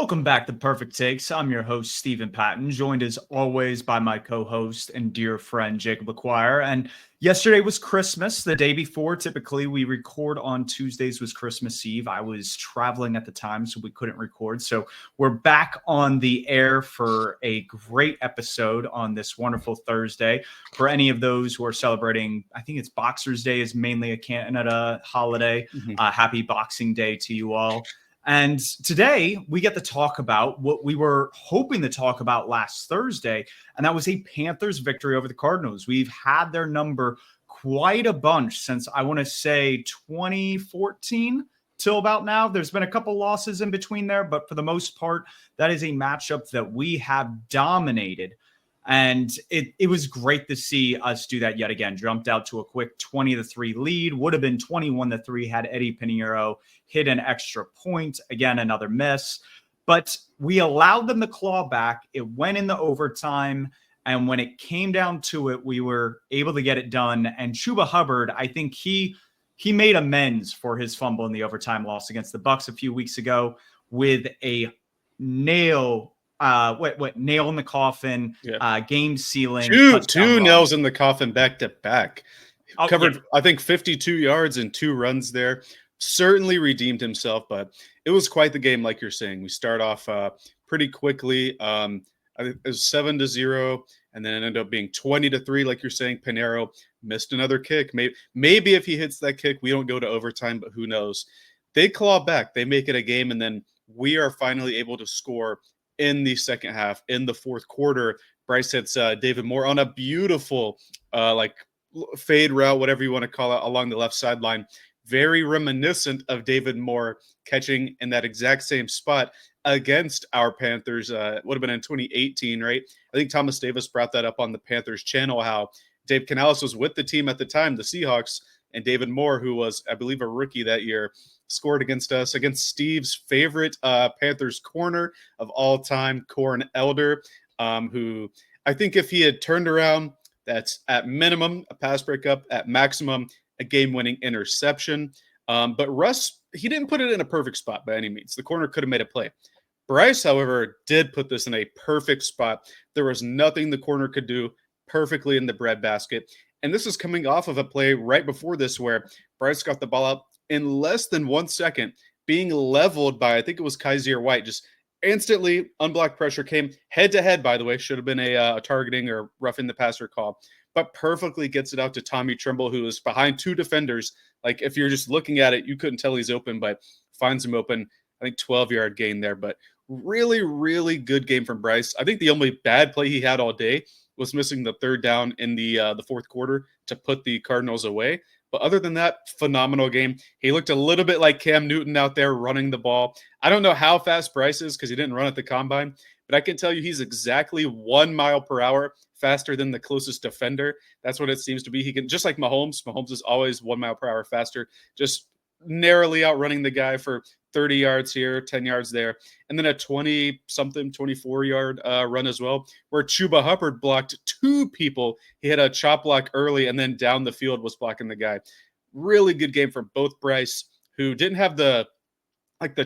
Welcome back to Purrfect Takes. I'm your host, Stephen Patton, joined as always by my co-host and dear friend, Jacob LaQuire. And yesterday was Christmas. The day before, typically we record on Tuesdays, was Christmas Eve. I was traveling at the time, so we couldn't record. So we're back on the air for a great episode on this wonderful Thursday. For any of those who are celebrating, I think it's Boxers Day is mainly a Canada holiday. Happy Boxing Day to you all. And today we get to talk about what we were hoping to talk about last Thursday, and that was a Panthers victory over the Cardinals. We've had their number quite a bunch since, I want to say, 2014 till about now. There's been a couple losses in between there, but for the most part, that is a matchup that we have dominated. And it was great to see us do that yet again. Jumped out to a quick 20-3 lead. Would have been 21-3 had Eddie Pinheiro hit an extra point. Again, another miss. But we allowed them to claw back. It went in the overtime. And when it came down to it, we were able to get it done. And Chuba Hubbard, I think he made amends for his fumble in the overtime loss against the Bucs a few weeks ago with a nail in the coffin, game sealing. Two nails in the coffin back to back. Covered, I think, 52 yards and 2 runs there. Certainly redeemed himself, but it was quite the game, like you're saying. We start off pretty quickly. I think it was 7-0, and then it ended up being 20-3, like you're saying. Pinheiro missed another kick. Maybe if he hits that kick, we don't go to overtime, but who knows? They claw back. They make it a game, and then we are finally able to score in the second half. In the fourth quarter, Bryce hits David Moore on a beautiful fade route, whatever you want to call it, along the left sideline. Very reminiscent of David Moore catching in that exact same spot against our Panthers. Would have been in 2018, right? I think Thomas Davis brought that up on the Panthers channel, how Dave Canales was with the team at the time, the Seahawks, and David Moore, who was, I believe, a rookie that year, scored against us, against Steve's favorite Panthers corner of all time, Corn Elder, who I think if he had turned around, that's at minimum a pass breakup, at maximum a game-winning interception. But Russ, he didn't put it in a perfect spot by any means. The corner could have made a play. Bryce, however, did put this in a perfect spot. There was nothing the corner could do, perfectly in the breadbasket. And this is coming off of a play right before this where Bryce got the ball up in less than 1 second, being leveled by, I think it was Kaiser White. Just instantly, unblocked pressure came head-to-head, by the way. Should have been a targeting or roughing the passer call. But perfectly gets it out to Tommy Tremble, who is behind 2 defenders. Like, if you're just looking at it, you couldn't tell he's open, but finds him open. I think 12-yard gain there. But really, really good game from Bryce. I think the only bad play he had all day was missing the third down in the fourth quarter to put the Cardinals away. But other than that, phenomenal game. He looked a little bit like Cam Newton out there running the ball. I don't know how fast Bryce is because he didn't run at the combine, but I can tell you he's exactly 1 mile per hour faster than the closest defender. That's what it seems to be. He can, just like Mahomes. Mahomes is always 1 mile per hour faster, just narrowly outrunning the guy for 30 yards here, 10 yards there, and then a 20-something, 24-yard run as well, where Chuba Hubbard blocked 2 people. He had a chop block early, and then down the field was blocking the guy. Really good game from both Bryce, who didn't have the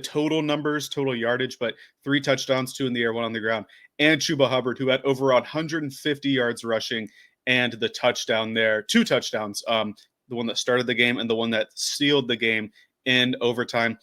total numbers, total yardage, but 3 touchdowns, 2 in the air, 1 on the ground, and Chuba Hubbard, who had over 150 yards rushing, and the touchdown there, 2 touchdowns, the one that started the game and the one that sealed the game in overtime.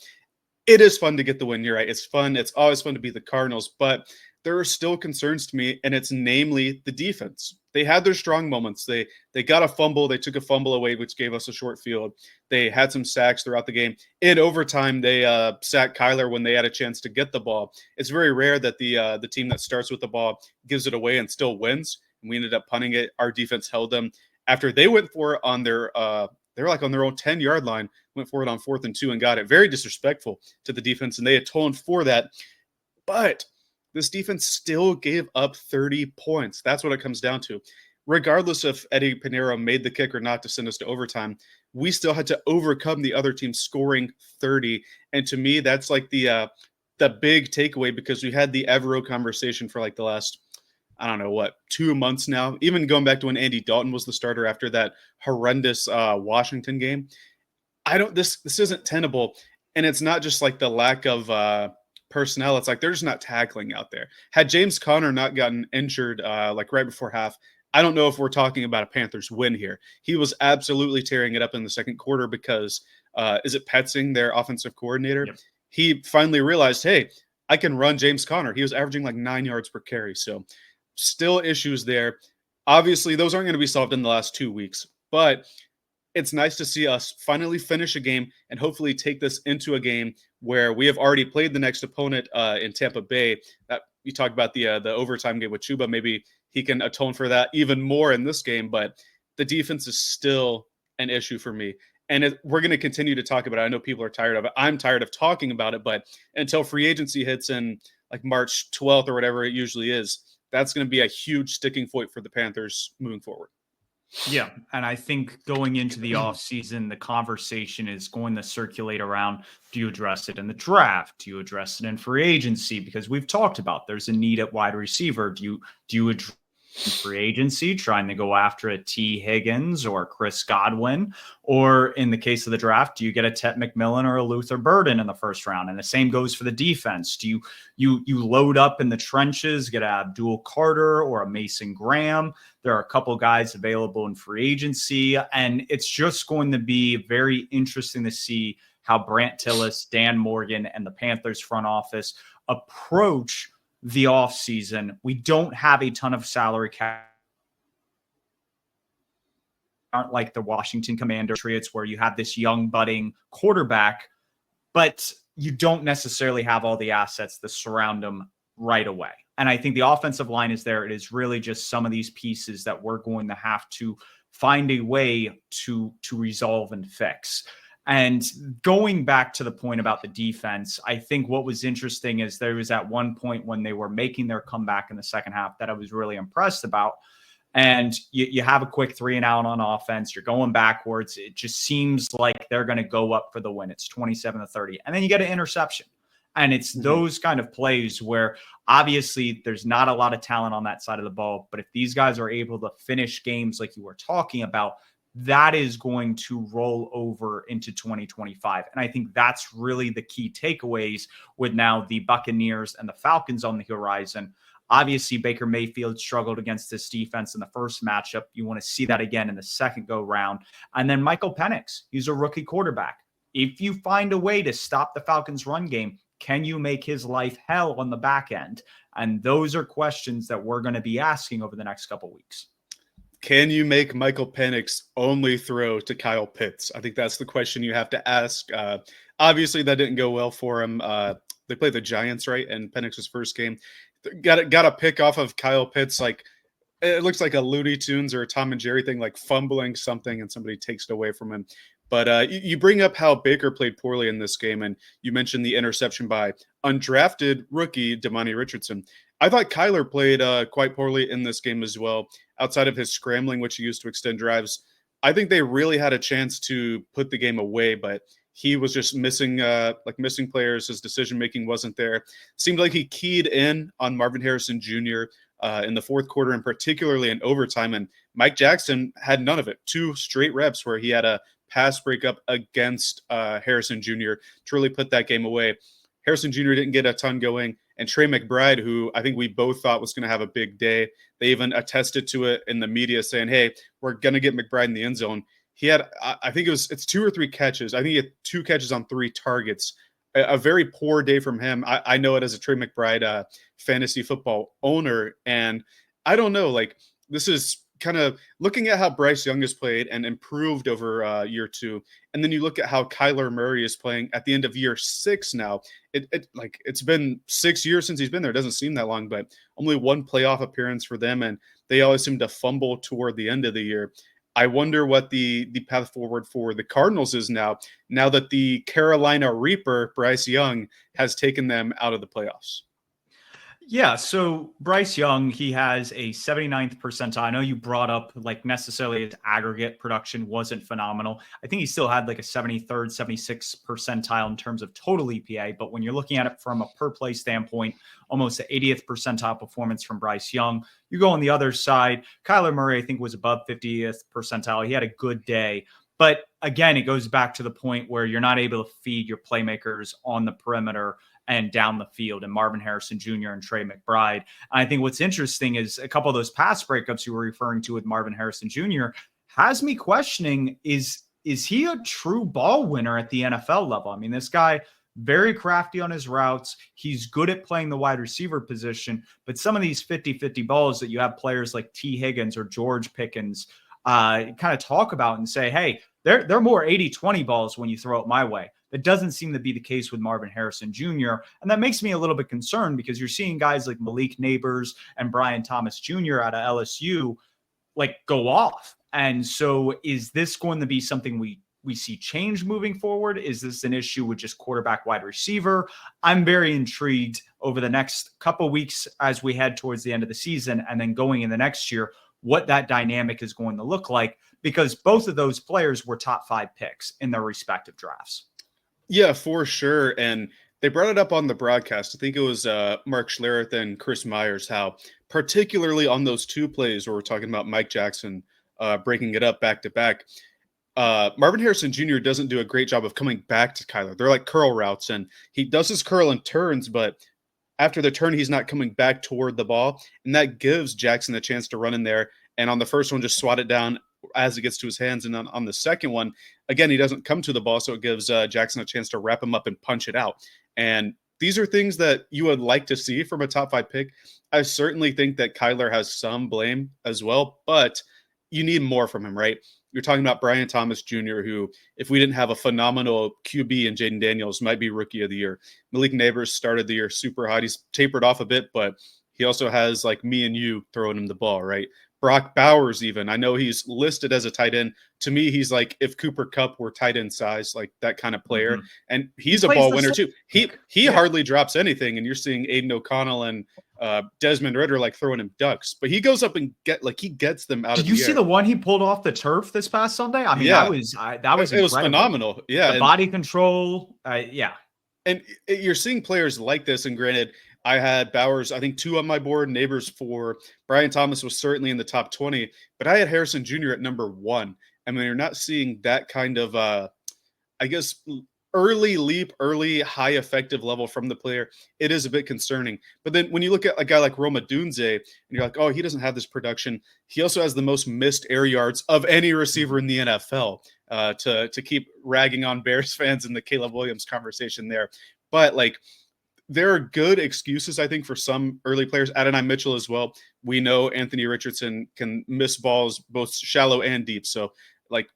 It is fun to get the win. You're right. It's fun. It's always fun to be the Cardinals, but there are still concerns to me, and it's namely the defense. They had their strong moments. They got a fumble. They took a fumble away, which gave us a short field. They had some sacks throughout the game. In overtime, they sacked Kyler when they had a chance to get the ball. It's very rare that the team that starts with the ball gives it away and still wins. And we ended up punting it. Our defense held them. After they went for it on their they were like on their own 10-yard line, went for it on 4th and 2 and got it. Very disrespectful to the defense, and they atoned for that. But this defense still gave up 30 points. That's what it comes down to. Regardless if Eddie Pinheiro made the kick or not to send us to overtime, we still had to overcome the other team scoring 30. And to me, that's like the big takeaway, because we had the Evero conversation for like the last, I don't know what, 2 months now, even going back to when Andy Dalton was the starter after that horrendous Washington game. This isn't tenable. And it's not just like the lack of personnel, it's like they're just not tackling out there. Had James Conner not gotten injured like right before half, I don't know if we're talking about a Panthers win here. He was absolutely tearing it up in the second quarter because is it Petzing, their offensive coordinator? Yep. He finally realized, hey, I can run James Conner. He was averaging like 9 yards per carry. So still issues there. Obviously, those aren't going to be solved in the last 2 weeks, but it's nice to see us finally finish a game and hopefully take this into a game where we have already played the next opponent in Tampa Bay. That you talked about the overtime game with Chuba. Maybe he can atone for that even more in this game, but the defense is still an issue for me. And we're going to continue to talk about it. I know people are tired of it. I'm tired of talking about it, but until free agency hits in like March 12th or whatever it usually is, that's going to be a huge sticking point for the Panthers moving forward. Yeah, and I think going into the offseason, the conversation is going to circulate around, do you address it in the draft? Do you address it in free agency? Because we've talked about there's a need at wide receiver. Do you address free agency, trying to go after a T. Higgins or Chris Godwin? Or in the case of the draft, do you get a Tet McMillan or a Luther Burden in the first round? And the same goes for the defense. Do you load up in the trenches, get a Abdul Carter or a Mason Graham? There are a couple guys available in free agency, and it's just going to be very interesting to see how Brant Tillis, Dan Morgan, and the Panthers front office approach the offseason. We don't have a ton of salary cap. Aren't like the Washington Commanders, Patriots, where you have this young budding quarterback, but you don't necessarily have all the assets that surround them right away. And I think the offensive line is there. It is really just some of these pieces that we're going to have to find a way to resolve and fix. And going back to the point about the defense, I think what was interesting is there was at one point when they were making their comeback in the second half that I was really impressed about. And you have a quick 3-and-out on offense. You're going backwards. It just seems like they're going to go up for the win. It's 27-30. And then you get an interception. And it's those kind of plays where obviously there's not a lot of talent on that side of the ball. But if these guys are able to finish games like you were talking about, that is going to roll over into 2025. And I think that's really the key takeaways with now the Buccaneers and the Falcons on the horizon. Obviously, Baker Mayfield struggled against this defense in the first matchup. You want to see that again in the second go round. And then Michael Penix, he's a rookie quarterback. If you find a way to stop the Falcons' run game, can you make his life hell on the back end? And those are questions that we're going to be asking over the next couple of weeks. Can you make Michael Penix only throw to Kyle Pitts? I think that's the question you have to ask. Obviously, that didn't go well for him. They played the Giants, right? And Penix's first game. Got a pick off of Kyle Pitts. Like, it looks like a Looney Tunes or a Tom and Jerry thing, like fumbling something and somebody takes it away from him. But you bring up how Baker played poorly in this game, and you mentioned the interception by undrafted rookie Damani Richardson. I thought Kyler played quite poorly in this game as well, outside of his scrambling, which he used to extend drives. I think they really had a chance to put the game away, but he was just missing players. His decision-making wasn't there. Seemed like he keyed in on Marvin Harrison Jr. In the fourth quarter, and particularly in overtime. And Mike Jackson had none of it. 2 straight reps where he had a pass breakup against Harrison Jr. to really put that game away. Harrison Jr. didn't get a ton going. And Trey McBride, who I think we both thought was going to have a big day, they even attested to it in the media saying, hey, we're going to get McBride in the end zone. He had, I think it's 2 or 3 catches. I think he had 2 catches on 3 targets. A very poor day from him. I know it as a Trey McBride fantasy football owner. And I don't know, like, this is kind of looking at how Bryce Young has played and improved over year 2. And then you look at how Kyler Murray is playing at the end of year 6 now. It's been 6 years since he's been there. It doesn't seem that long, but only 1 playoff appearance for them. And they always seem to fumble toward the end of the year. I wonder what the path forward for the Cardinals is now that the Carolina Reaper, Bryce Young, has taken them out of the playoffs. Yeah, so Bryce Young, he has a 79th percentile. I know you brought up like necessarily his aggregate production wasn't phenomenal. I think he still had like a 73rd, 76th percentile in terms of total EPA. But when you're looking at it from a per play standpoint, almost the 80th percentile performance from Bryce Young. You go on the other side, Kyler Murray, I think, was above 50th percentile. He had a good day. But again, it goes back to the point where you're not able to feed your playmakers on the perimeter and down the field, and Marvin Harrison Jr. and Trey McBride. And I think what's interesting is a couple of those pass breakups you were referring to with Marvin Harrison Jr. has me questioning, is he a true ball winner at the NFL level? I mean, this guy, very crafty on his routes. He's good at playing the wide receiver position, but some of these 50-50 balls that you have players like T. Higgins or George Pickens kind of talk about and say, hey, they're more 80-20 balls when you throw it my way. That doesn't seem to be the case with Marvin Harrison Jr. And that makes me a little bit concerned because you're seeing guys like Malik Neighbors and Brian Thomas Jr. out of LSU like go off. And so is this going to be something we see change moving forward? Is this an issue with just quarterback wide receiver? I'm very intrigued over the next couple of weeks as we head towards the end of the season and then going in the next year, what that dynamic is going to look like, because both of those players were top 5 picks in their respective drafts. Yeah, for sure. And they brought it up on the broadcast. I think it was Mark Schlereth and Chris Myers, how particularly on those 2 plays where we're talking about Mike Jackson breaking it up back to back, Marvin Harrison Jr. doesn't do a great job of coming back to Kyler. They're like curl routes, and he does his curl and turns, but after the turn, he's not coming back toward the ball. And that gives Jackson a chance to run in there. And on the first one, just swat it down as it gets to his hands. And on the second one, again, he doesn't come to the ball. So it gives Jackson a chance to wrap him up and punch it out. And these are things that you would like to see from a top 5 pick. I certainly think that Kyler has some blame as well, but you need more from him, right? You're talking about Brian Thomas Jr., who, if we didn't have a phenomenal QB in Jaden Daniels, might be rookie of the year. Malik Neighbors started the year super hot. He's tapered off a bit, but he also has like me and you throwing him the ball, right? Brock Bowers, even. I know he's listed as a tight end. To me, he's like if Cooper Kupp were tight end size, like that kind of player. Mm-hmm. And he's a ball winner too. He hardly drops anything, and you're seeing Aiden O'Connell and Desmond Ridder like throwing him ducks, but he goes up and he gets them out of the air. Did you see the one he pulled off the turf this past Sunday? I mean, that was incredible. It was phenomenal. Yeah, the body control. Yeah, and you're seeing players like this. And granted, I had Bowers, I think 2 on my board, Neighbors 4. Brian Thomas was certainly in the top 20, but I had Harrison Jr. at number 1. I mean, you're not seeing that kind of, I guess, early leap, early high effective level from the player. It is a bit concerning. But then when you look at a guy like Roma Dunze and you're like, oh, he doesn't have this production. He also has the most missed air yards of any receiver in the NFL, to keep ragging on Bears fans in the Caleb Williams conversation there. But like, there are good excuses, I think, for some early players. Adonai Mitchell as well. We know Anthony Richardson can miss balls both shallow and deep. So like,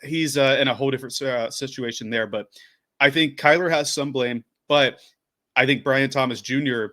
he's in a whole different situation there. But I think Kyler has some blame, but I think Brian Thomas Jr.,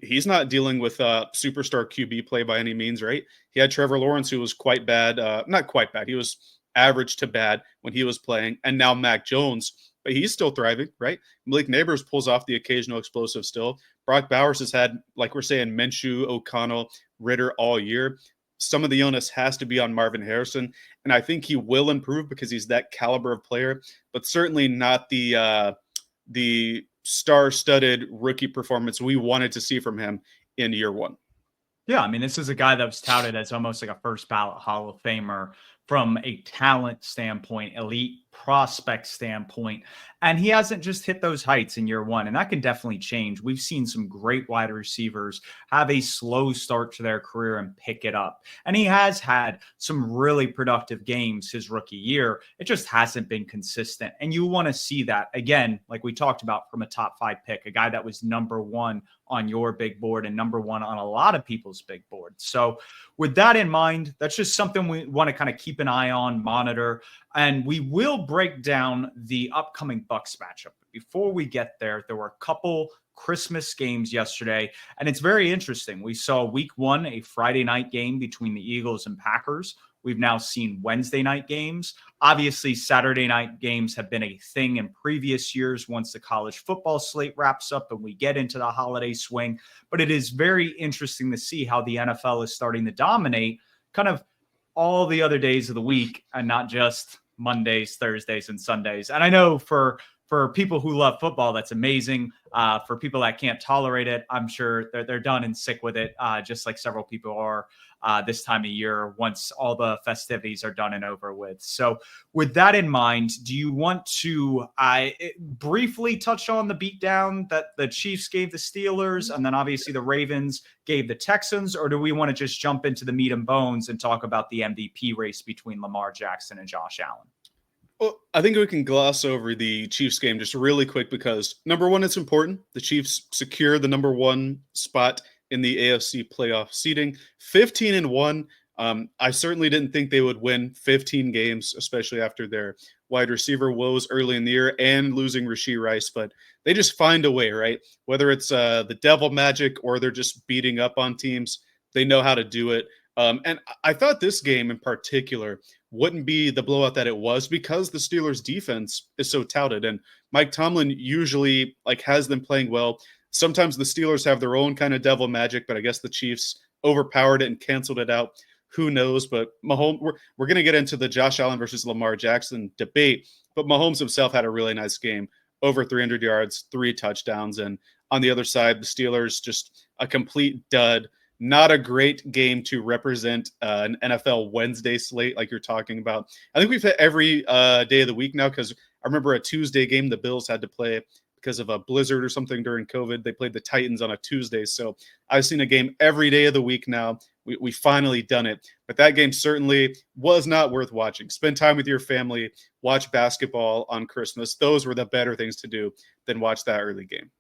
he's not dealing with superstar QB play by any means, right? He had Trevor Lawrence, who was quite bad. Not quite bad. He was average to bad when he was playing. And now Mac Jones, but he's still thriving, right? Malik Neighbors pulls off the occasional explosive still. Brock Bowers has had, like we're saying, Minshew, O'Connell, Ridder all year. Some of the onus has to be on Marvin Harrison, and I think he will improve because he's that caliber of player, but certainly not the star-studded rookie performance we wanted to see from him in year 1. Yeah, I mean, this is a guy that was touted as almost like a first ballot Hall of Famer from a talent standpoint, elite prospect standpoint. And he hasn't just hit those heights in year 1. And that can definitely change. We've seen some great wide receivers have a slow start to their career and pick it up. And he has had some really productive games his rookie year. It just hasn't been consistent. And you want to see that again, like we talked about, from a top 5 pick, a guy that was number 1 on your big board and number 1 on a lot of people's big board. So with that in mind, that's just something we want to kind of keep an eye on, monitor, and we will break down the upcoming Bucs matchup. But before we get there, there were a couple Christmas games yesterday, and it's very interesting. We saw week 1, a Friday night game between the Eagles and Packers. We've now seen Wednesday night games. Obviously, Saturday night games have been a thing in previous years once the college football slate wraps up and we get into the holiday swing. But it is very interesting to see how the NFL is starting to dominate kind of all the other days of the week and not just Mondays, Thursdays, and Sundays. And I know for for people who love football, that's amazing. For people that can't tolerate it, I'm sure they're done and sick with it, just like several people are this time of year once all the festivities are done and over with. So with that in mind, do you want to briefly touch on the beatdown that the Chiefs gave the Steelers and then obviously the Ravens gave the Texans, or do we want to just jump into the meat and bones and talk about the MVP race between Lamar Jackson and Josh Allen? Well, I think we can gloss over the Chiefs game just really quick because, number one, it's important. The Chiefs secure the number one spot in the AFC playoff seeding, 15-1. I certainly didn't think they would win 15 games, especially after their wide receiver woes early in the year and losing Rashee Rice, but they just find a way, right? Whether it's the devil magic or they're just beating up on teams, they know how to do it. And I thought this game in particular wouldn't be the blowout that it was because the Steelers defense is so touted. And Mike Tomlin usually has them playing well. Sometimes the Steelers have their own kind of devil magic, but I guess the Chiefs overpowered it and canceled it out. Who knows? But Mahomes, we're going to get into the Josh Allen versus Lamar Jackson debate, but Mahomes himself had a really nice game, over 300 yards, 3 touchdowns. And on the other side, the Steelers just a complete dud. Not a great game to represent an NFL Wednesday slate like you're talking about. I think we've hit every day of the week now because I remember a Tuesday game the Bills had to play because of a blizzard or something during COVID. They played the Titans on a Tuesday. So I've seen a game every day of the week now. We finally done it. But that game certainly was not worth watching. Spend time with your family, watch basketball on Christmas. Those were the better things to do than watch that early game.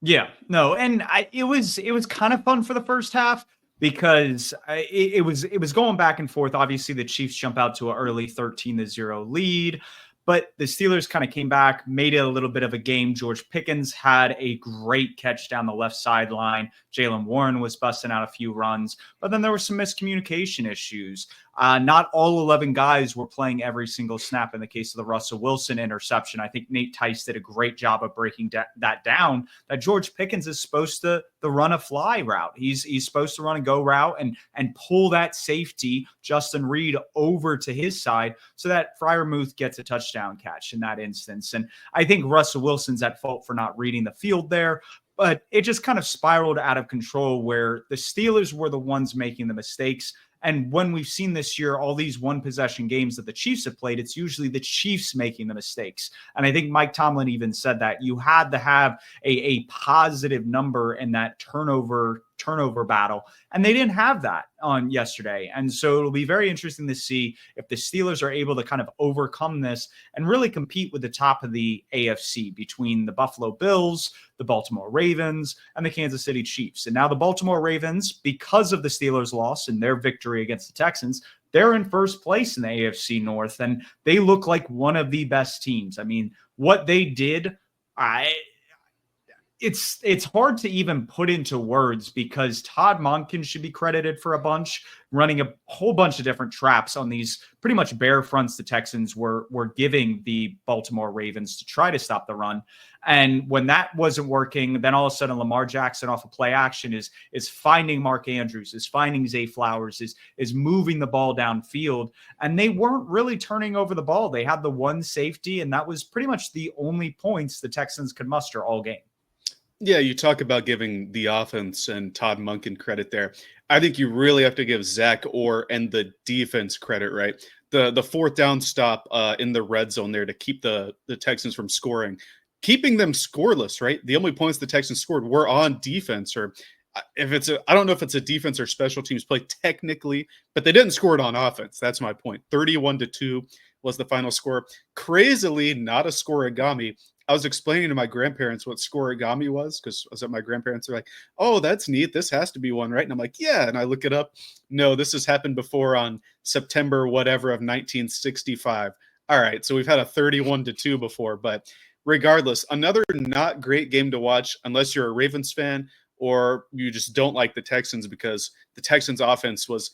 Yeah, no, and it was kind of fun for the first half because it was going back and forth. Obviously, the Chiefs jump out to an early 13-0 lead, but the Steelers kind of came back, made it a little bit of a game. George Pickens had a great catch down the left sideline. Jaylen Warren was busting out a few runs, but then there were some miscommunication issues. Not all 11 guys were playing every single snap in the case of the Russell Wilson interception. I think Nate Tice did a great job of breaking that down, that George Pickens is supposed to run a fly route. He's supposed to run a go route and pull that safety, Justin Reed, over to his side so that Freiermuth gets a touchdown catch in that instance. And I think Russell Wilson's at fault for not reading the field there. But it just kind of spiraled out of control where the Steelers were the ones making the mistakes. And when we've seen this year, all these one-possession games that the Chiefs have played, it's usually the Chiefs making the mistakes. And I think Mike Tomlin even said that you had to have a positive number in that turnover battle. And they didn't have that on yesterday. And so it'll be very interesting to see if the Steelers are able to kind of overcome this and really compete with the top of the AFC between the Buffalo Bills, the Baltimore Ravens, and the Kansas City Chiefs. And now the Baltimore Ravens, because of the Steelers' loss and their victory against the Texans, they're in first place in the AFC North, and they look like one of the best teams. I mean, what they did, it's hard to even put into words because Todd Monken should be credited for a bunch, running a whole bunch of different traps on these pretty much bare fronts the Texans were giving the Baltimore Ravens to try to stop the run. And when that wasn't working, then all of a sudden Lamar Jackson off of play action is finding Mark Andrews, is finding Zay Flowers, is moving the ball downfield. And they weren't really turning over the ball. They had the one safety, and that was pretty much the only points the Texans could muster all game. Yeah, you talk about giving the offense and Todd Monken credit there. I think you really have to give Zach Orr and the defense credit, right? The fourth down stop in the red zone there to keep the Texans from scoring, keeping them scoreless, right? The only points the Texans scored were on defense, or I don't know if it's a defense or special teams play technically, but they didn't score it on offense. That's my point. 31-2 was the final score. Crazily, not a scoregami. I was explaining to my grandparents what scoregami was because I was at my grandparents. They're like, "Oh, that's neat. This has to be one, right?" And I'm like, "Yeah." And I look it up. No, this has happened before on September whatever of 1965. All right, so we've had a 31-2 before, but regardless, another not great game to watch unless you're a Ravens fan or you just don't like the Texans because the Texans offense was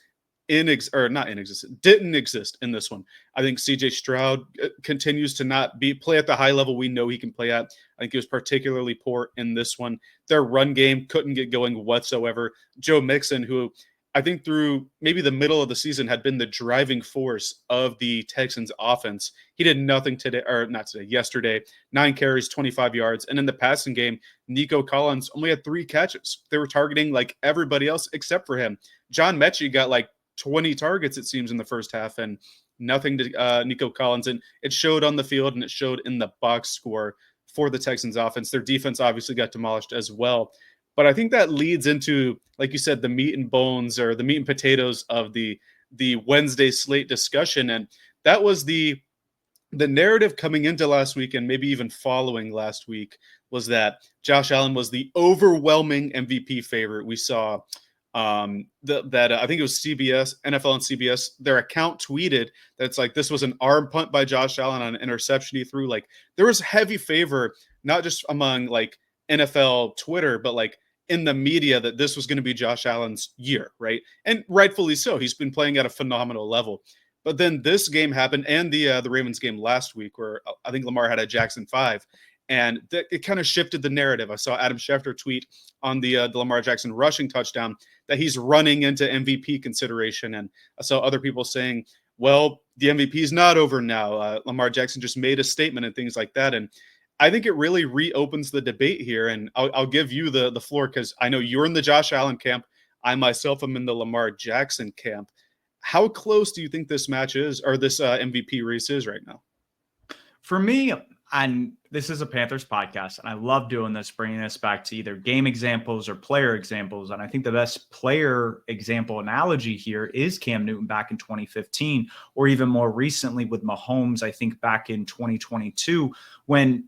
didn't exist in this one. I think CJ Stroud continues to not play at the high level we know he can play at. I think he was particularly poor in this one. Their run game couldn't get going whatsoever. Joe Mixon, who I think through maybe the middle of the season had been the driving force of the Texans offense. He did nothing today, or not today, yesterday. 9 carries, 25 yards. And in the passing game, Nico Collins only had 3 catches. They were targeting like everybody else except for him. John Mechie got like 20 targets, it seems, in the first half, and nothing to Nico Collins. And it showed on the field, and it showed in the box score for the Texans offense. Their defense obviously got demolished as well. But I think that leads into, like you said, the meat and bones, or the meat and potatoes of the Wednesday slate discussion. And that was the narrative coming into last week, and maybe even following last week, was that Josh Allen was the overwhelming MVP favorite. We saw that I think it was CBS, NFL and CBS, their account tweeted that it's like this was an arm punt by Josh Allen on an interception he threw. Like, there was heavy favor, not just among like NFL Twitter, but like in the media, that this was going to be Josh Allen's year, right? And rightfully so. He's been playing at a phenomenal level. But then this game happened, and the Ravens game last week, where I think Lamar had a Jackson 5, and it kind of shifted the narrative. I saw Adam Schefter tweet on the Lamar Jackson rushing touchdown that he's running into MVP consideration, and I saw other people saying, well, the MVP is not over now. Lamar Jackson just made a statement and things like that. And I think it really reopens the debate here, and I'll give you the floor, because I know you're in the Josh Allen camp. I myself am in the Lamar Jackson camp. How close do you think this match is, or this MVP race is right now? For me, and this is a Panthers podcast, and I love doing this, bringing us back to either game examples or player examples. And I think the best player example analogy here is Cam Newton back in 2015, or even more recently with Mahomes, I think back in 2022, when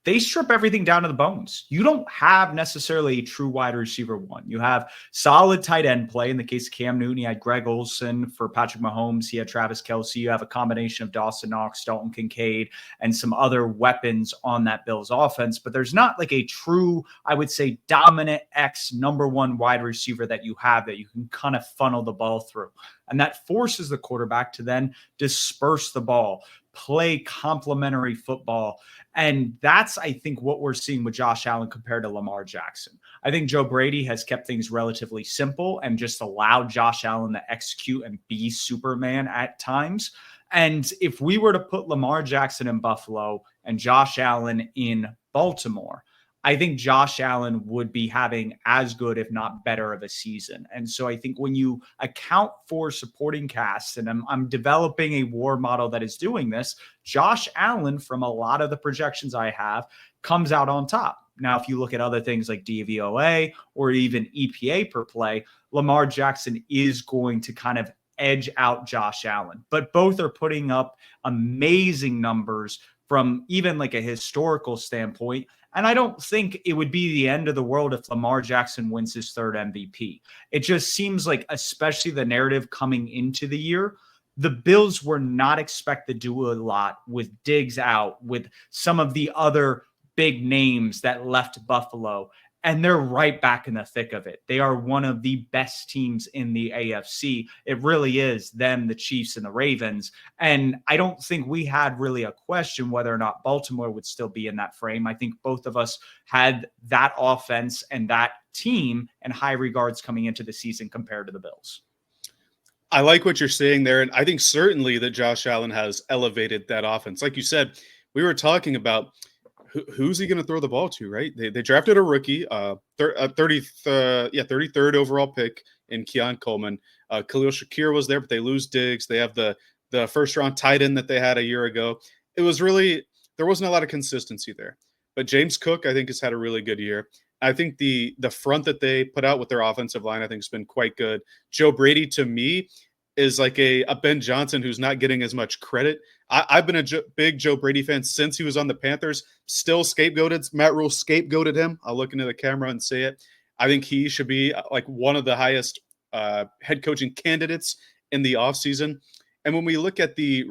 they strip everything down to the bones. You don't have necessarily a true wide receiver one. You have solid tight end play. In the case of Cam Newton, he had Greg Olsen. For Patrick Mahomes, he had Travis Kelce. You have a combination of Dawson Knox, Dalton Kincaid, and some other weapons on that Bills offense. But there's not like a true, I would say, dominant X number one wide receiver that you have that you can kind of funnel the ball through. And that forces the quarterback to then disperse the ball, play complementary football. And that's, I think, what we're seeing with Josh Allen compared to Lamar Jackson. I think Joe Brady has kept things relatively simple and just allowed Josh Allen to execute and be Superman at times. And if we were to put Lamar Jackson in Buffalo and Josh Allen in Baltimore, I think Josh Allen would be having as good, if not better, of a season. And so I think when you account for supporting casts, and I'm developing a war model that is doing this, Josh Allen, from a lot of the projections I have, comes out on top. Now, if you look at other things like DVOA or even EPA per play, Lamar Jackson is going to kind of edge out Josh Allen. But both are putting up amazing numbers from even like a historical standpoint. And I don't think it would be the end of the world if Lamar Jackson wins his third MVP. It just seems like, especially the narrative coming into the year, the Bills were not expected to do a lot with Diggs out, with some of the other big names that left Buffalo. And they're right back in the thick of it. They are one of the best teams in the AFC. It really is them, the Chiefs, and the Ravens. And I don't think we had really a question whether or not Baltimore would still be in that frame. I think both of us had that offense and that team in high regards coming into the season compared to the Bills. I like what you're saying there. And I think certainly that Josh Allen has elevated that offense. Like you said, we were talking about who's he going to throw the ball to, right? They drafted a rookie, 33rd overall pick in Keon Coleman. Khalil Shakir was there, but they lose Diggs. They have the first round tight end that they had a year ago. It was really, there wasn't a lot of consistency there. But James Cook, I think, has had a really good year. I think the front that they put out with their offensive line, I think, has been quite good. Joe Brady, to me, is like a Ben Johnson who's not getting as much credit. I've been a big Joe Brady fan since he was on the Panthers. Still scapegoated. Matt Rule scapegoated him. I'll look into the camera and say it. I think he should be like one of the highest head coaching candidates in the offseason. And when we look at the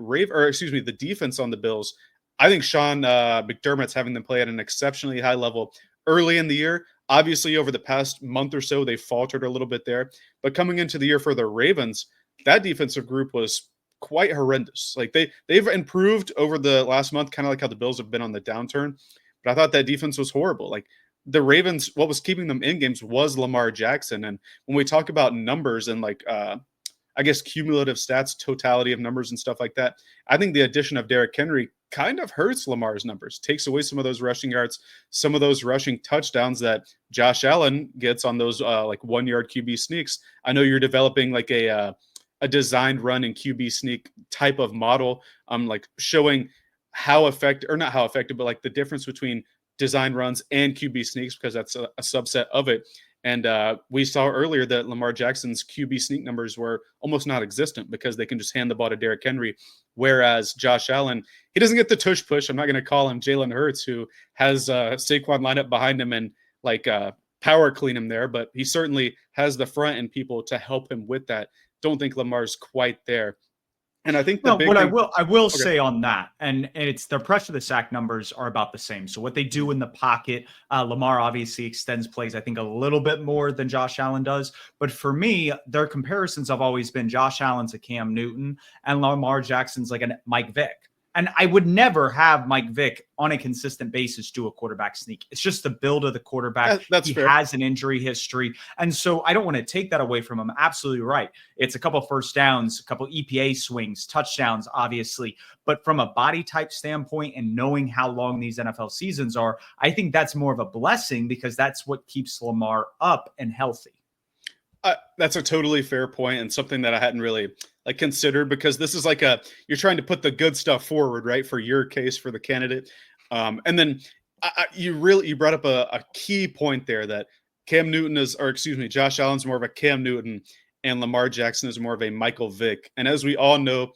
defense on the Bills, I think Sean McDermott's having them play at an exceptionally high level early in the year. Obviously, over the past month or so, they faltered a little bit there. But coming into the year for the Ravens, that defensive group was quite horrendous. Like they've improved over the last month, kind of like how the Bills have been on the downturn. But I thought that defense was horrible. Like the Ravens, what was keeping them in games was Lamar Jackson. And when we talk about numbers and like, I guess cumulative stats, totality of numbers and stuff like that, I think the addition of Derrick Henry kind of hurts Lamar's numbers, takes away some of those rushing yards, some of those rushing touchdowns that Josh Allen gets on those like 1 yard QB sneaks. I know you're developing like a designed run and QB sneak type of model, like showing how effective, or not how effective, but like the difference between design runs and QB sneaks, because that's a subset of it. And we saw earlier that Lamar Jackson's QB sneak numbers were almost non-existent because they can just hand the ball to Derrick Henry. Whereas Josh Allen, he doesn't get the tush push. I'm not going to call him Jalen Hurts, who has Saquon line up behind him and like power clean him there, but he certainly has the front and people to help him with that. Don't think Lamar's quite there. And I think the big what thing, I will say on that, and it's their pressure to sack numbers are about the same. So what they do in the pocket, Lamar obviously extends plays, I think, a little bit more than Josh Allen does. But for me, their comparisons have always been Josh Allen's a Cam Newton and Lamar Jackson's like a Mike Vick. And I would never have Mike Vick on a consistent basis do a quarterback sneak. It's just the build of the quarterback. That's he fair. has an injury history. And so I don't want to take that away from him. Absolutely right. It's a couple first downs, a couple EPA swings, touchdowns, obviously. But from a body type standpoint and knowing how long these NFL seasons are, I think that's more of a blessing because that's what keeps Lamar up and healthy. That's a totally fair point and something that I hadn't really like considered, because this is like you're trying to put the good stuff forward, right, for your case for the candidate. And then you brought up a key point there that Josh Allen's more of a Cam Newton and Lamar Jackson is more of a Michael Vick. And as we all know,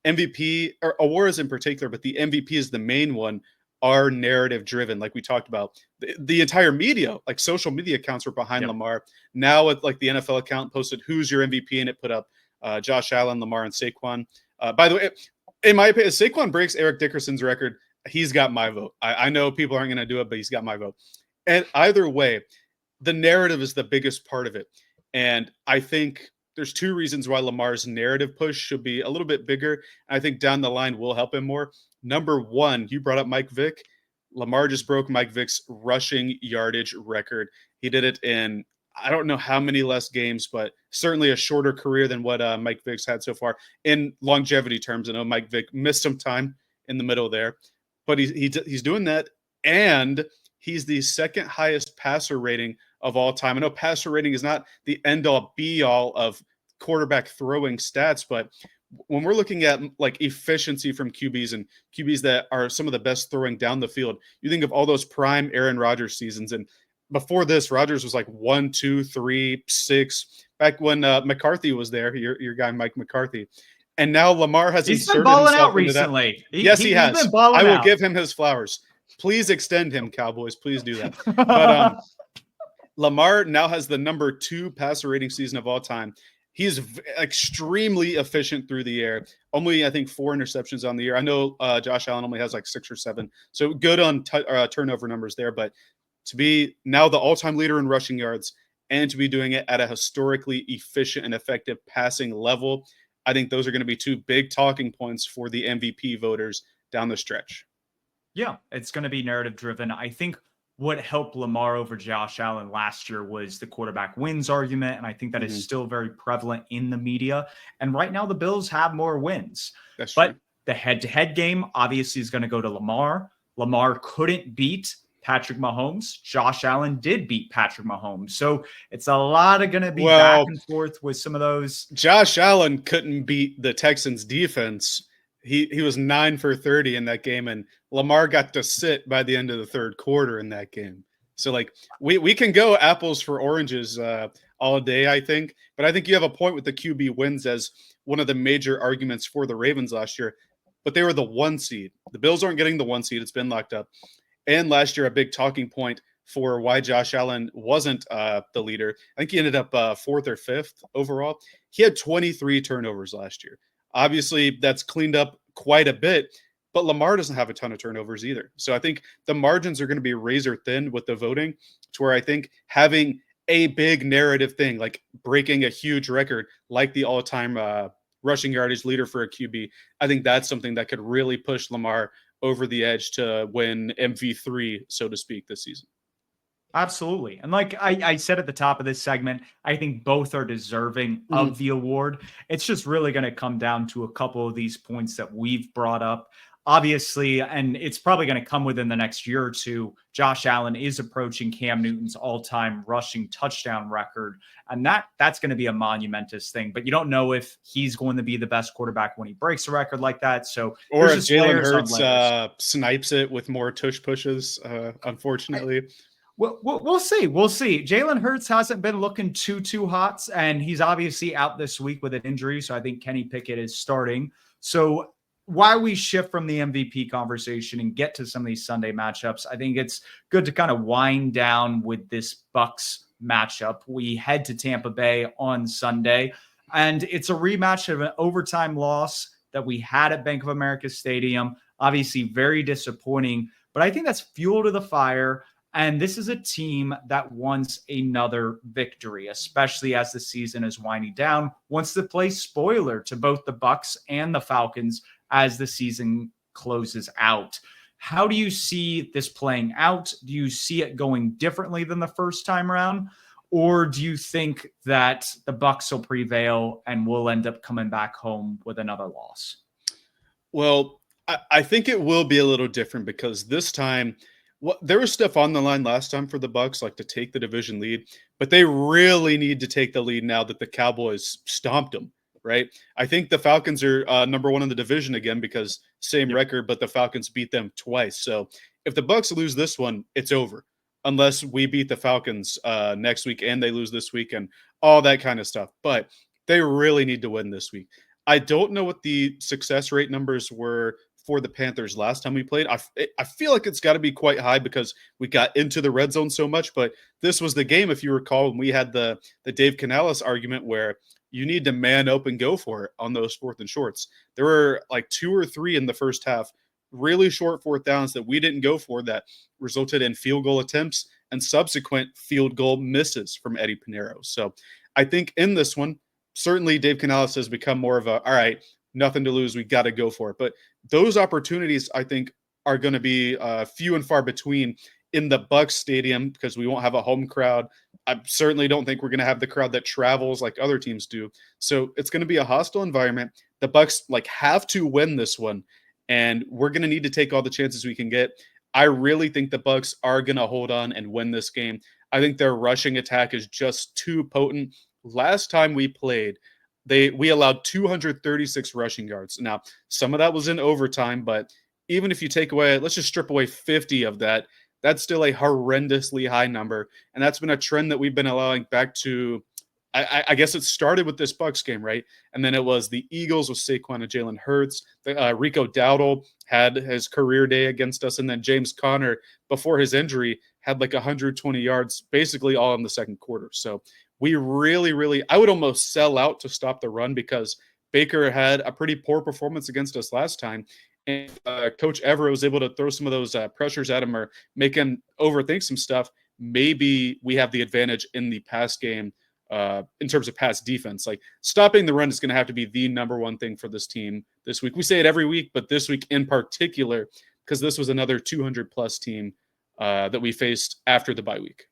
MVP or awards in particular, but the MVP is the main one, are narrative driven. Like we talked about, the entire media, like social media accounts were behind Lamar. Now with like the NFL account posted who's your MVP, and it put up Josh Allen, Lamar, and Saquon. By the way, in my opinion, Saquon breaks Eric Dickerson's record, he's got my vote. I know people aren't going to do it, but he's got my vote. And either way, the narrative is the biggest part of it. And I think there's two reasons why Lamar's narrative push should be a little bit bigger. I think down the line will help him more. Number one, you brought up Mike Vick. Lamar just broke Mike Vick's rushing yardage record. He did it in, I don't know how many less games, but certainly a shorter career than what Mike Vick's had so far in longevity terms. I know Mike Vick missed some time in the middle there, but he's doing that, and he's the second highest passer rating of all time. I know passer rating is not the end-all, be-all of quarterback throwing stats, but when we're looking at like efficiency from QBs and QBs that are some of the best throwing down the field, you think of all those prime Aaron Rodgers seasons. And before this, Rodgers was like 1, 2, 3, 6. Back when McCarthy was there, your guy Mike McCarthy. And now Lamar has inserted himself out recently. Yes, he has. Been balling I will out. give him his flowers. Please extend him, Cowboys. Please do that. But Lamar now has the number 2 passer rating season of all time. He's extremely efficient through the air. Only, I think, 4 interceptions on the year. I know Josh Allen only has like 6 or 7. So good on turnover numbers there. But to be now the all-time leader in rushing yards and to be doing it at a historically efficient and effective passing level, I think those are going to be 2 big talking points for the MVP voters down the stretch. Yeah, it's going to be narrative driven. I think what helped Lamar over Josh Allen last year was the quarterback wins argument. And I think that is still very prevalent in the media. And right now the Bills have more wins. That's but true. The head-to-head game obviously is going to go to Lamar. Lamar couldn't beat Patrick Mahomes. Josh Allen did beat Patrick Mahomes. So it's a lot of going to be back and forth with some of those. Josh Allen couldn't beat the Texans defense. He was 9 for 30 in that game, and Lamar got to sit by the end of the third quarter in that game. So, like, we can go apples for oranges all day, I think. But I think you have a point with the QB wins as one of the major arguments for the Ravens last year. But they were the 1 seed. The Bills aren't getting the 1 seed. It's been locked up. And last year, a big talking point for why Josh Allen wasn't the leader. I think he ended up 4th or 5th overall. He had 23 turnovers last year. Obviously, that's cleaned up quite a bit, but Lamar doesn't have a ton of turnovers either. So I think the margins are going to be razor thin with the voting, to where I think having a big narrative thing, like breaking a huge record, like the all-time rushing yardage leader for a QB, I think that's something that could really push Lamar over the edge to win MV3, so to speak, this season. Absolutely. And like I said at the top of this segment, I think both are deserving of the award. It's just really going to come down to a couple of these points that we've brought up. Obviously, and it's probably going to come within the next year or two. Josh Allen is approaching Cam Newton's all-time rushing touchdown record, and that's going to be a monumentous thing. But you don't know if he's going to be the best quarterback when he breaks a record like that. So or if Jalen Hurts snipes it with more tush pushes, unfortunately. We'll see. We'll see. Jalen Hurts hasn't been looking too hot, and he's obviously out this week with an injury. So I think Kenny Pickett is starting. So while we shift from the MVP conversation and get to some of these Sunday matchups, I think it's good to kind of wind down with this Bucs matchup. We head to Tampa Bay on Sunday, and it's a rematch of an overtime loss that we had at Bank of America Stadium. Obviously, very disappointing, but I think that's fuel to the fire. And this is a team that wants another victory, especially as the season is winding down, wants to play spoiler to both the Bucs and the Falcons as the season closes out. How do you see this playing out? Do you see it going differently than the first time around? Or do you think that the Bucs will prevail and we'll end up coming back home with another loss? Well, I think it will be a little different because this time – there was stuff on the line last time for the Bucs, like to take the division lead, but they really need to take the lead now that the Cowboys stomped them, right? I think the Falcons are number one in the division again because same record, but the Falcons beat them twice. So if the Bucs lose this one, it's over, unless we beat the Falcons next week and they lose this week and all that kind of stuff. But they really need to win this week. I don't know what the success rate numbers were for the Panthers last time we played. I feel like it's got to be quite high because we got into the red zone so much, but this was the game, if you recall, when we had the Dave Canales argument where you need to man up and go for it on those 4th and shorts. There were like 2 or 3 in the first half, really short 4th downs that we didn't go for that resulted in field goal attempts and subsequent field goal misses from Eddie Pinheiro. So I think in this one, certainly Dave Canales has become more of a, all right, nothing to lose, we got to go for it. But those opportunities, I think, are going to be few and far between in the Bucs stadium because we won't have a home crowd. I certainly don't think we're going to have the crowd that travels like other teams do. So it's going to be a hostile environment. The Bucs have to win this one, and we're going to need to take all the chances we can get. I really think the Bucs are going to hold on and win this game. I think their rushing attack is just too potent. Last time we played, we allowed 236 rushing yards. Now, some of that was in overtime, but even if you take away, let's just strip away 50 of that, that's still a horrendously high number. And that's been a trend that we've been allowing back to, I guess it started with this Bucs game, right? And then it was the Eagles with Saquon and Jalen Hurts. Rico Dowdle had his career day against us. And then James Conner, before his injury, had 120 yards basically all in the second quarter. So we really, I would almost sell out to stop the run because Baker had a pretty poor performance against us last time. And Coach Evero was able to throw some of those pressures at him or make him overthink some stuff. Maybe we have the advantage in the pass game in terms of pass defense. Stopping the run is going to have to be the number one thing for this team this week. We say it every week, but this week in particular, because this was another 200-plus team that we faced after the bye week.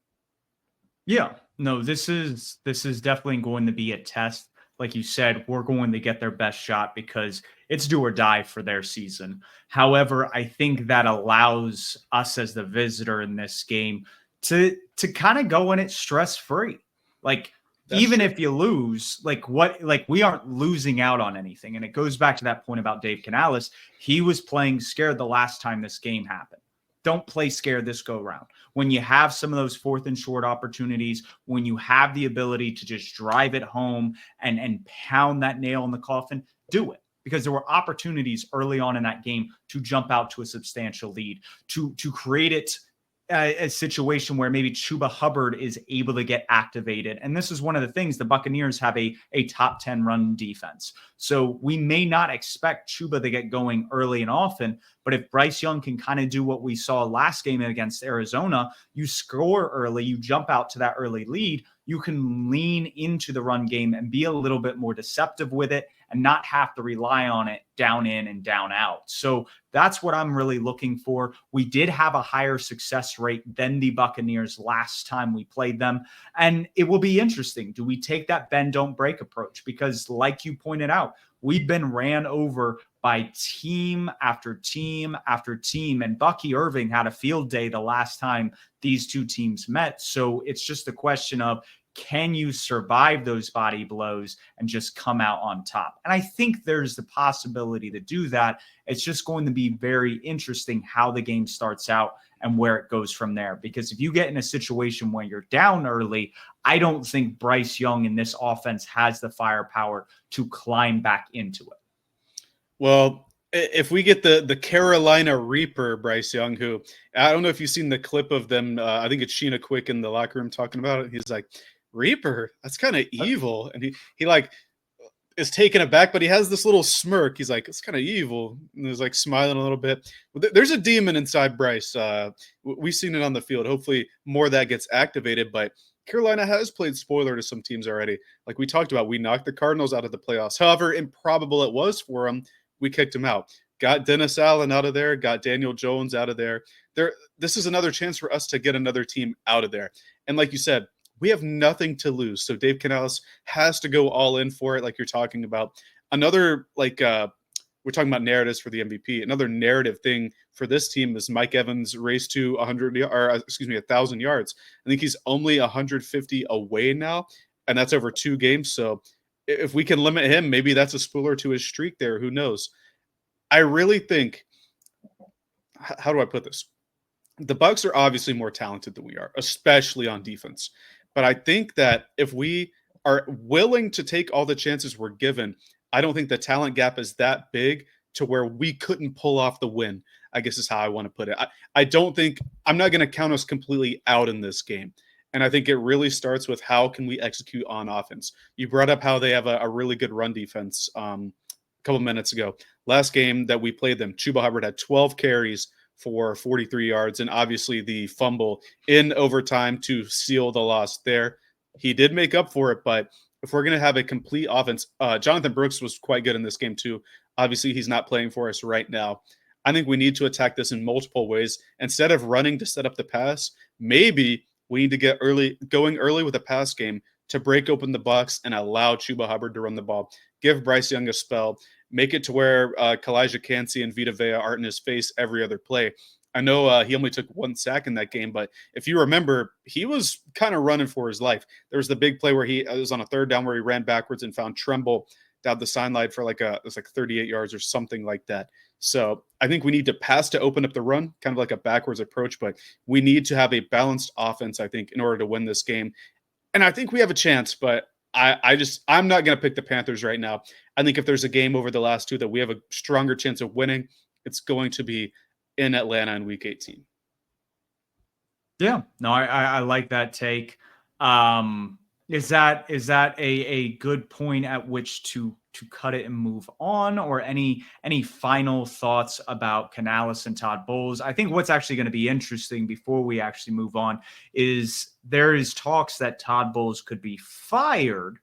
Yeah, no, this is definitely going to be a test. Like you said, we're going to get their best shot because it's do or die for their season. However, I think that allows us as the visitor in this game to kind of go in it stress-free. Even if you lose, we aren't losing out on anything. And it goes back to that point about Dave Canales. He was playing scared the last time this game happened. Don't play scared this go round. When you have some of those 4th and short opportunities, when you have the ability to just drive it home and pound that nail in the coffin, do it. Because there were opportunities early on in that game to jump out to a substantial lead, to create it a situation where maybe Chuba Hubbard is able to get activated. And this is one of the things, the Buccaneers have a top 10 run defense. So we may not expect Chuba to get going early and often, but if Bryce Young can kind of do what we saw last game against Arizona, you score early, you jump out to that early lead, you can lean into the run game and be a little bit more deceptive with it and not have to rely on it down in and down out. So that's what I'm really looking for. We did have a higher success rate than the Buccaneers last time we played them. And it will be interesting. Do we take that bend, don't break approach? Because like you pointed out, we've been ran over by team after team after team. And Bucky Irving had a field day the last time these two teams met. So it's just a question of, can you survive those body blows and just come out on top? And I think there's the possibility to do that. It's just going to be very interesting how the game starts out and where it goes from there. Because if you get in a situation where you're down early, I don't think Bryce Young in this offense has the firepower to climb back into it. Well, if we get the Carolina Reaper, Bryce Young, who I don't know if you've seen the clip of them. I think it's Sheena Quick in the locker room talking about it. He's like, Reaper, that's kind of evil. And he like is taken aback, but he has this little smirk. He's like, it's kind of evil. And he's like smiling a little bit. There's a demon inside Bryce. We've seen it on the field. Hopefully more of that gets activated, but Carolina has played spoiler to some teams already. Like we talked about, we knocked the Cardinals out of the playoffs. However improbable it was for them, we kicked them out. Got Dennis Allen out of there, got Daniel Jones out of there. This is another chance for us to get another team out of there. And like you said, we have nothing to lose. So Dave Canales has to go all in for it, like you're talking about. Another, we're talking about narratives for the MVP. Another narrative thing for this team is Mike Evans' race to 1,000 yards. I think he's only 150 away now, and that's over 2 games. So if we can limit him, maybe that's a spooler to his streak there. Who knows? I really think, how do I put this? The Bucs are obviously more talented than we are, especially on defense. But I think that if we are willing to take all the chances we're given, I don't think the talent gap is that big to where we couldn't pull off the win, I guess is how I want to put it. I don't think – I'm not going to count us completely out in this game. And I think it really starts with how can we execute on offense. You brought up how they have a really good run defense a couple minutes ago. Last game that we played them, Chuba Hubbard had 12 carries for 43 yards, and obviously the fumble in overtime to seal the loss there. He did make up for it, but if we're going to have a complete offense, Jonathan Brooks was quite good in this game too. Obviously, he's not playing for us right now. I think we need to attack this in multiple ways. Instead of running to set up the pass, maybe we need to get going early with a pass game to break open the Bucs and allow Chuba Hubbard to run the ball. Give Bryce Young a spell. Make it to where Kalijah Cansey and Vita Vea aren't in his face every other play. I know he only took 1 sack in that game, but if you remember, he was kind of running for his life. There was the big play where it was on a 3rd down where he ran backwards and found Tremble down the sideline for it was 38 yards or something like that. So I think we need to pass to open up the run, kind of like a backwards approach, but we need to have a balanced offense, I think, in order to win this game. And I think we have a chance, but I'm not going to pick the Panthers right now. I think if there's a game over the last 2 that we have a stronger chance of winning, it's going to be in Atlanta in Week 18. Yeah, no, I like that take. Is that a good point at which to cut it and move on, or any final thoughts about Canales and Todd Bowles? I think what's actually going to be interesting before we actually move on is there is talks that Todd Bowles could be fired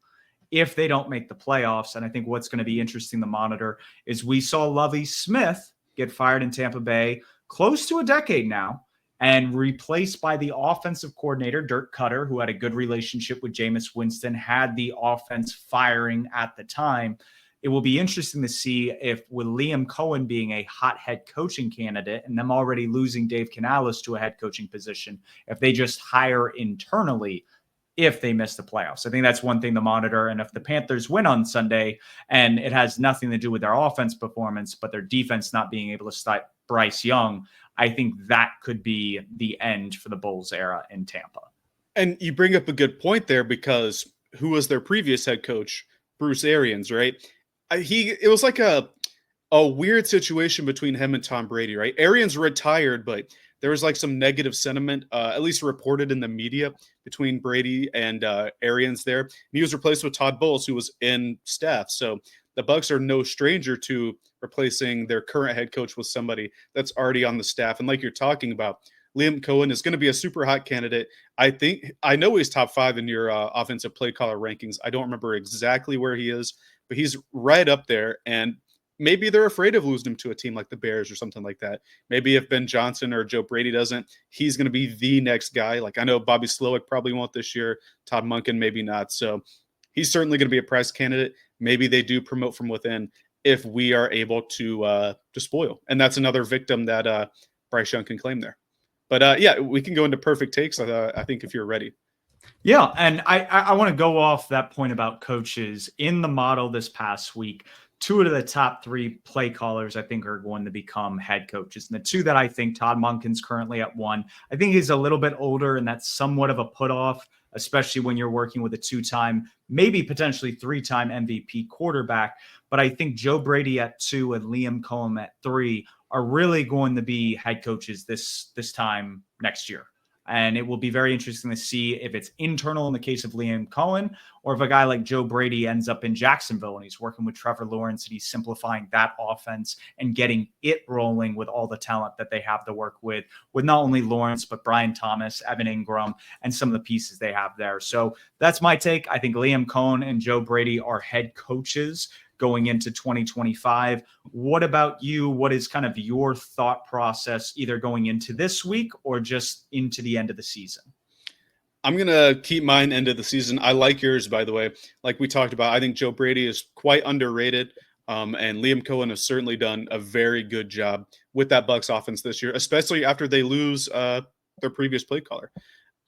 if they don't make the playoffs. And I think what's going to be interesting to monitor is we saw Lovie Smith get fired in Tampa Bay close to a decade now and replaced by the offensive coordinator, Dirk Cutter, who had a good relationship with Jameis Winston, had the offense firing at the time. It will be interesting to see if, with Liam Cohen being a hot head coaching candidate and them already losing Dave Canales to a head coaching position, if they just hire internally if they miss the playoffs. I think that's one thing to monitor. And if the Panthers win on Sunday and it has nothing to do with their offense performance, but their defense not being able to stop Bryce Young, I think that could be the end for the Bulls era in Tampa. And you bring up a good point there, because who was their previous head coach? Bruce Arians, right? It was like a weird situation between him and Tom Brady, right? Arians retired, but there was like some negative sentiment, at least reported in the media, between Brady and Arians there. And he was replaced with Todd Bowles, who was in staff. So the Bucs are no stranger to replacing their current head coach with somebody that's already on the staff. And like you're talking about, Liam Cohen is going to be a super hot candidate. I know he's top 5 in your offensive play caller rankings. I don't remember exactly where he is, but he's right up there. And maybe they're afraid of losing him to a team like the Bears or something like that. Maybe if Ben Johnson or Joe Brady doesn't, he's going to be the next guy. Like I know Bobby Slowick probably won't this year. Todd Monken, maybe not. So he's certainly going to be a price candidate. Maybe they do promote from within if we are able to spoil. And that's another victim that Bryce Young can claim there. But yeah, we can go into perfect takes, I think, if you're ready. Yeah, and I want to go off that point about coaches. In the model this past week, 2 of the top 3 play callers, I think, are going to become head coaches. And the 2 that I think, Todd Monken's currently at 1. I think he's a little bit older, and that's somewhat of a put-off, especially when you're working with a 2-time, maybe potentially 3-time MVP quarterback. But I think Joe Brady at 2 and Liam Cohen at 3 are really going to be head coaches this time next year. And it will be very interesting to see if it's internal in the case of Liam Cohen, or if a guy like Joe Brady ends up in Jacksonville and he's working with Trevor Lawrence and he's simplifying that offense and getting it rolling with all the talent that they have to work with not only Lawrence, but Brian Thomas, Evan Ingram, and some of the pieces they have there. So that's my take. I think Liam Cohen and Joe Brady are head coaches going into 2025. What about you? What is kind of your thought process either going into this week or just into the end of the season? I'm going to keep mine end of the season. I like yours, by the way. Like we talked about, I think Joe Brady is quite underrated. And Liam Cohen has certainly done a very good job with that Bucs offense this year, especially after they lose their previous play caller.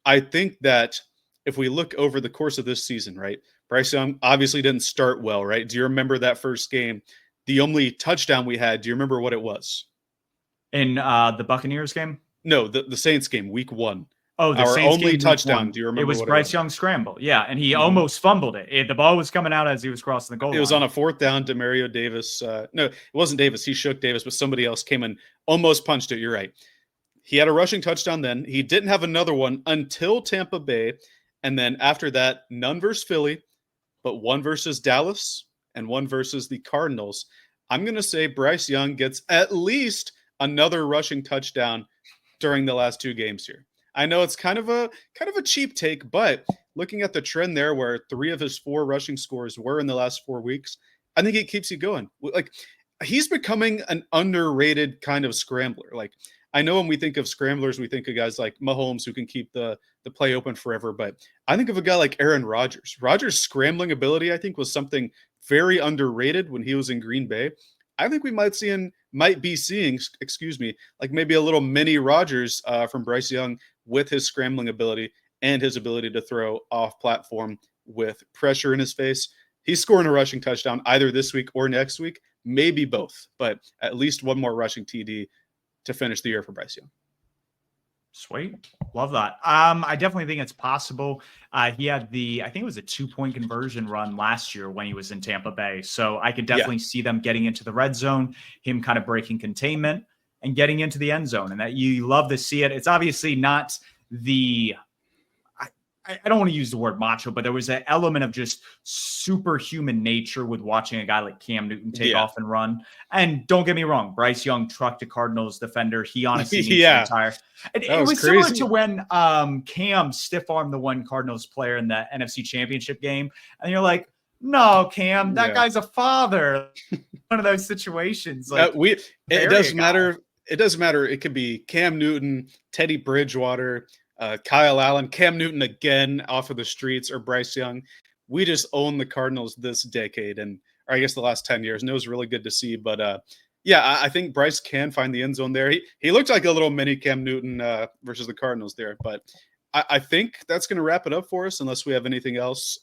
I think that if we look over the course of this season, right, Bryce Young obviously didn't start well, right? Do you remember that first game? The only touchdown we had, do you remember what it was? In the Buccaneers game? No, the Saints game, week 1. Oh, the Our Saints only game touchdown. 1. Do you remember it was what Bryce it was? Young's scramble. Yeah, and he almost fumbled it. The ball was coming out as he was crossing the goal line. It was on a 4th down. Demario Davis. No, it wasn't Davis. He shook Davis, but somebody else came and almost punched it. You're right. He had a rushing touchdown then. He didn't have another one until Tampa Bay. And then after that, none versus Philly, but 1 versus Dallas and 1 versus the Cardinals. I'm going to say Bryce Young gets at least another rushing touchdown during the last 2 games here. I know it's kind of a cheap take, but looking at the trend there where 3 of his 4 rushing scores were in the last 4 weeks, I think it keeps you going. Like he's becoming an underrated kind of scrambler. Like I know when we think of scramblers, we think of guys like Mahomes who can keep the play open forever. But I think of a guy like Aaron Rodgers. Rodgers' scrambling ability, I think, was something very underrated when he was in Green Bay. I think we might be seeing, like maybe a little mini Rodgers from Bryce Young with his scrambling ability and his ability to throw off platform with pressure in his face. He's scoring a rushing touchdown either this week or next week, maybe both, but at least 1 more rushing TD to finish the year for Bryce Young. Sweet. Love that. I definitely think it's possible. He had I think it was a 2-point conversion run last year when he was in Tampa Bay. So I could definitely see them getting into the red zone, him kind of breaking containment and getting into the end zone. And that you love to see it. It's obviously not I don't want to use the word macho, but there was an element of just superhuman nature with watching a guy like Cam Newton take off and run. And don't get me wrong, Bryce Young trucked a Cardinals defender. He honestly needs to retire. It was similar to when Cam stiff-armed the one Cardinals player in the NFC Championship game. And you're like, no, Cam, that guy's a father. One of those situations. Like it doesn't matter. It doesn't matter. It could be Cam Newton, Teddy Bridgewater, Kyle Allen, Cam Newton again off of the streets, or Bryce Young. We just own the Cardinals this decade, or I guess the last 10 years, and it was really good to see. But I think Bryce can find the end zone there. He looked like a little mini Cam Newton versus the Cardinals there. But I think that's going to wrap it up for us unless we have anything else.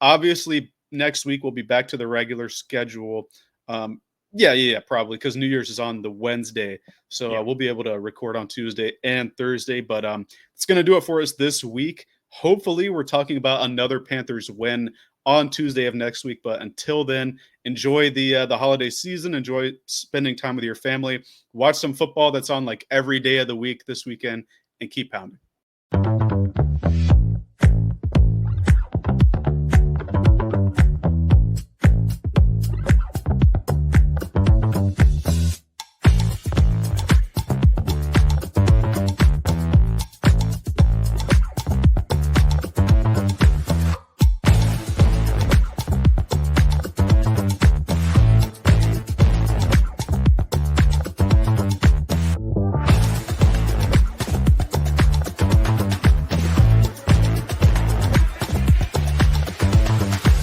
Obviously, next week we'll be back to the regular schedule. Probably because New Year's is on the Wednesday. So we'll be able to record on Tuesday and Thursday. But it's going to do it for us this week. Hopefully, we're talking about another Panthers win on Tuesday of next week. But until then, enjoy the holiday season. Enjoy spending time with your family. Watch some football that's on like every day of the week this weekend, and keep pounding.